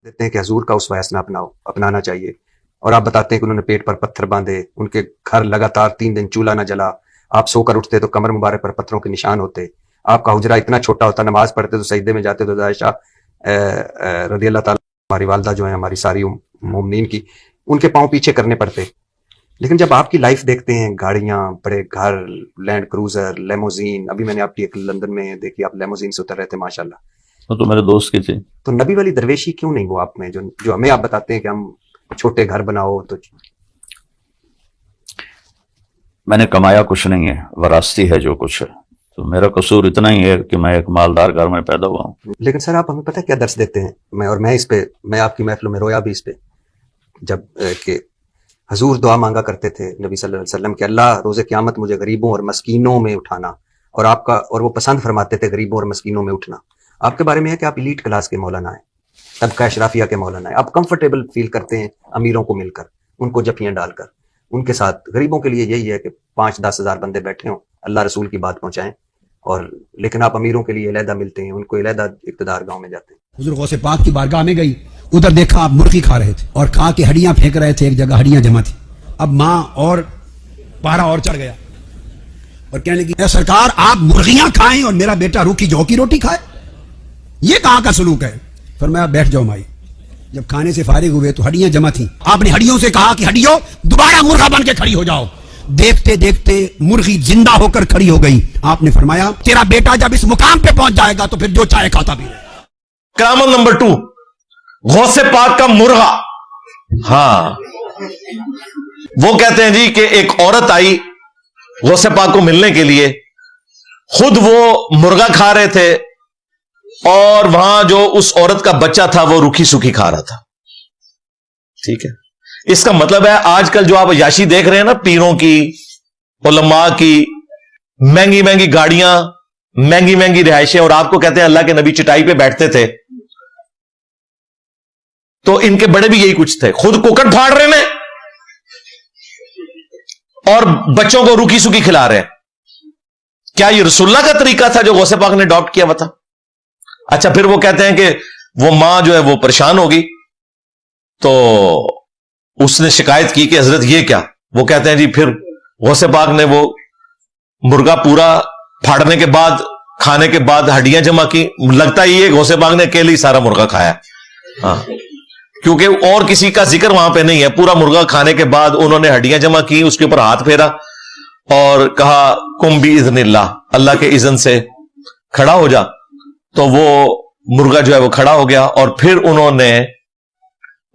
دیتے ہیں کہ حضور کا اسوہ حسنہ اپنانا چاہیے، اور آپ بتاتے ہیں کہ انہوں نے پیٹ پر پتھر باندھے، ان کے گھر لگاتار 3 دن چولہا نہ جلا، آپ سو کر اٹھتے تو کمر مبارک پر پتھروں کے نشان ہوتے، آپ کا حجرہ اتنا چھوٹا ہوتا، نماز پڑھتے تو سجدے میں جاتے تو عائشہ رضی اللہ تعالیٰ ہماری والدہ جو ہیں ہماری ساری مومنین کی، ان کے پاؤں پیچھے کرنے پڑتے۔ لیکن جب آپ کی لائف دیکھتے ہیں، گاڑیاں، بڑے گھر، لینڈ کروزر، لیموزین، ابھی میں نے آپ کی ایک لندن میں دیکھی، آپ لیموزین سے اتر رہے تھے ماشاءاللہ، وہ تو میرے دوست کی تھی۔ تو نبی والی درویشی کیوں نہیں وہ آپ میں، جو ہمیں آپ بتاتے ہیں کہ ہم چھوٹے گھر بناؤ تو؟ میں نے کمایا کچھ نہیں ہے، وراثتی ہے جو کچھ ہے، تو میرا قصور اتنا ہی ہے کہ میں ایک مالدار گھر میں پیدا ہوا ہوں۔ لیکن سر آپ ہمیں پتہ کیا درس دیتے ہیں، میں اس پہ، میں آپ کی محفلوں میں رویا بھی اس پہ، جب کہ حضور دعا مانگا کرتے تھے نبی صلی اللہ علیہ وسلم کہ اللہ روز قیامت مجھے غریبوں اور مسکینوں میں اٹھانا، اور وہ پسند فرماتے تھے غریبوں اور مسکینوں میں اٹھنا۔ آپ کے بارے میں ہے کہ آپ ایلیٹ کلاس کے مولانا ہیں، طبقہ اشرافیہ کے مولانا ہیں، آپ کمفرٹیبل فیل کرتے ہیں امیروں کو مل کر، ان کو جفیاں ڈال کر، ان کے ساتھ غریبوں کے لیے یہی ہے کہ 5-10 ہزار بندے بیٹھے ہوں، اللہ رسول کی بات پہنچائیں، اور لیکن آپ امیروں کے لیے علیحدہ ملتے ہیں، ان کو علیحدہ اقتدار گاؤں میں جاتے ہیں۔ حضور غوث پاک کی بارگاہ میں گئی، ادھر دیکھا آپ مرغی کھا رہے تھے اور کھا کے ہڈیاں پھینک رہے تھے، ایک جگہ ہڈیاں جمع تھی، اب ماں اور پارا اور چڑھ گیا اور کہنے لگی اے سرکار آپ مرغیاں کھائیں اور میرا بیٹا روکھی جو کی روٹی کھائے، یہ کہاں کا سلوک ہے؟ فرمایا بیٹھ جاؤ مائی۔ جب کھانے سے فارغ ہوئے تو ہڈیاں جمع تھیں، آپ نے ہڈیوں سے کہا کہ ہڈیوں دوبارہ مرغا بن کے کھڑی ہو جاؤ، دیکھتے دیکھتے مرغی زندہ ہو کر کھڑی ہو گئی۔ آپ نے فرمایا تیرا بیٹا جب اس مقام پہ پہنچ جائے گا تو پھر جو چاہے کھاتا بھی رہے۔ کرامت نمبر 2، غوث پاک کا مرغا۔ ہاں، وہ کہتے ہیں جی کہ ایک عورت آئی غوث پاک کو ملنے کے لیے، خود وہ مرغا کھا رہے تھے اور وہاں جو اس عورت کا بچہ تھا وہ روکھی سوکھی کھا رہا تھا۔ ٹھیک ہے، اس کا مطلب ہے آج کل جو آپ عیاشی دیکھ رہے ہیں نا، پیروں کی، علماء کی، مہنگی مہنگی گاڑیاں، مہنگی مہنگی رہائشیں، اور آپ کو کہتے ہیں اللہ کے نبی چٹائی پہ بیٹھتے تھے، تو ان کے بڑے بھی یہی کچھ تھے، خود کوکٹ پھاڑ رہے ہیں اور بچوں کو روکھی سوکھی کھلا رہے ہیں۔ کیا یہ رسول اللہ کا طریقہ تھا جو غوث پاک نے اڈاپٹ کیا ہوا تھا؟ اچھا، پھر وہ کہتے ہیں کہ وہ ماں جو ہے وہ پریشان ہوگی، تو اس نے شکایت کی کہ حضرت یہ کیا؟ وہ کہتے ہیں جی پھر غوث پاک نے وہ مرغا پورا پھاڑنے کے بعد، کھانے کے بعد ہڈیاں جمع کی، لگتا ہی ہے غوث پاک نے اکیلے ہی سارا مرغا کھایا، ہاں، کیونکہ اور کسی کا ذکر وہاں پہ نہیں ہے۔ پورا مرغا کھانے کے بعد انہوں نے ہڈیاں جمع کی، اس کے اوپر ہاتھ پھیرا اور کہا کم باذن اللہ، اللہ کے اذن سے کھڑا ہو جا، تو وہ مرغا جو ہے وہ کھڑا ہو گیا، اور پھر انہوں نے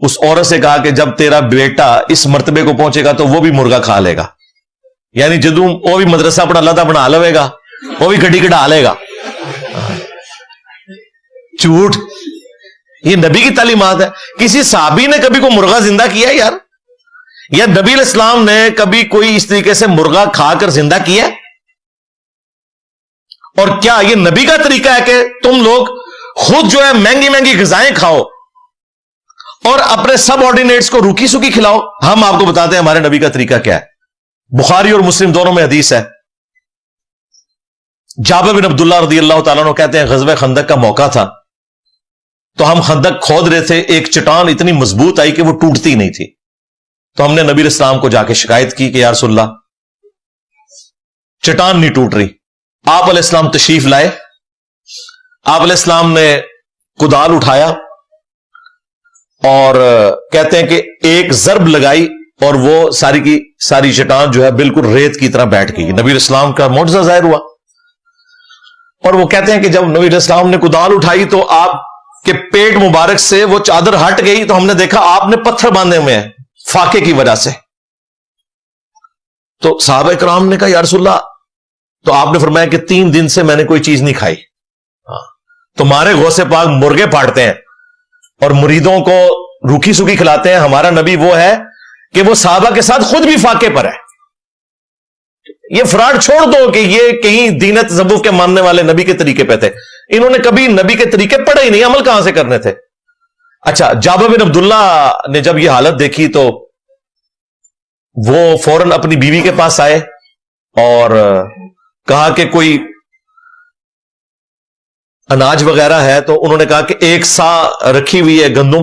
اس عورت سے کہا کہ جب تیرا بیٹا اس مرتبے کو پہنچے گا تو وہ بھی مرغا کھا لے گا، یعنی جدوں وہ بھی مدرسہ پڑھا اللہ بنا لے گا، وہ بھی گڈی کٹا لے گا۔ جھوٹ، یہ نبی کی تعلیمات ہے۔ کسی صحابی نے کبھی کوئی مرغا زندہ کیا یار؟ یا نبی علیہ السلام نے کبھی کوئی اس طریقے سے مرغا کھا کر زندہ کیا؟ اور کیا یہ نبی کا طریقہ ہے کہ تم لوگ خود جو ہے مہنگی مہنگی غذائیں کھاؤ اور اپنے سب آرڈینیٹس کو روکی سوکی کھلاؤ؟ ہم آپ کو بتاتے ہیں ہمارے نبی کا طریقہ کیا ہے۔ بخاری اور مسلم دونوں میں حدیث ہے، جابر بن عبداللہ رضی اللہ تعالیٰ عنہ کہتے ہیں غزوہ خندق کا موقع تھا، تو ہم خندق کھود رہے تھے، ایک چٹان اتنی مضبوط آئی کہ وہ ٹوٹتی نہیں تھی، تو ہم نے نبی علیہ السلام کو جا کے شکایت کی کہ یا رسول اللہ چٹان نہیں ٹوٹ رہی۔ آپ علیہ السلام تشریف لائے، آپ علیہ السلام نے کدال اٹھایا اور کہتے ہیں کہ ایک ضرب لگائی اور وہ ساری کی ساری چٹان جو ہے بالکل ریت کی طرح بیٹھ گئی۔ نبی علیہ السلام کا معجزہ ظاہر ہوا، اور وہ کہتے ہیں کہ جب نبی علیہ السلام نے کدال اٹھائی تو آپ کے پیٹ مبارک سے وہ چادر ہٹ گئی، تو ہم نے دیکھا آپ نے پتھر باندھے ہوئے ہیں فاقے کی وجہ سے۔ تو صحابہ کرام نے کہا یا رسول اللہ، تو آپ نے فرمایا کہ 3 دن سے میں نے کوئی چیز نہیں کھائی۔ تمہارے غوث پاک مرغے پھاڑتے ہیں اور مریدوں کو روکھی سوکھی کھلاتے ہیں، ہمارا نبی وہ ہے کہ وہ صحابہ کے ساتھ خود بھی فاقے پر ہے۔ یہ فراڈ چھوڑ دو کہ یہ کہیں دین تصوف کے ماننے والے نبی کے طریقے پہ تھے، انہوں نے کبھی نبی کے طریقے پڑھے ہی نہیں، عمل کہاں سے کرنے تھے۔ اچھا، جابر بن عبداللہ نے جب یہ حالت دیکھی تو وہ فوراً اپنی بیوی کے پاس آئے اور کہا کہ کوئی اناج وغیرہ ہے، تو انہوں نے کہا کہ 1 سا رکھی ہوئی ہے گندم،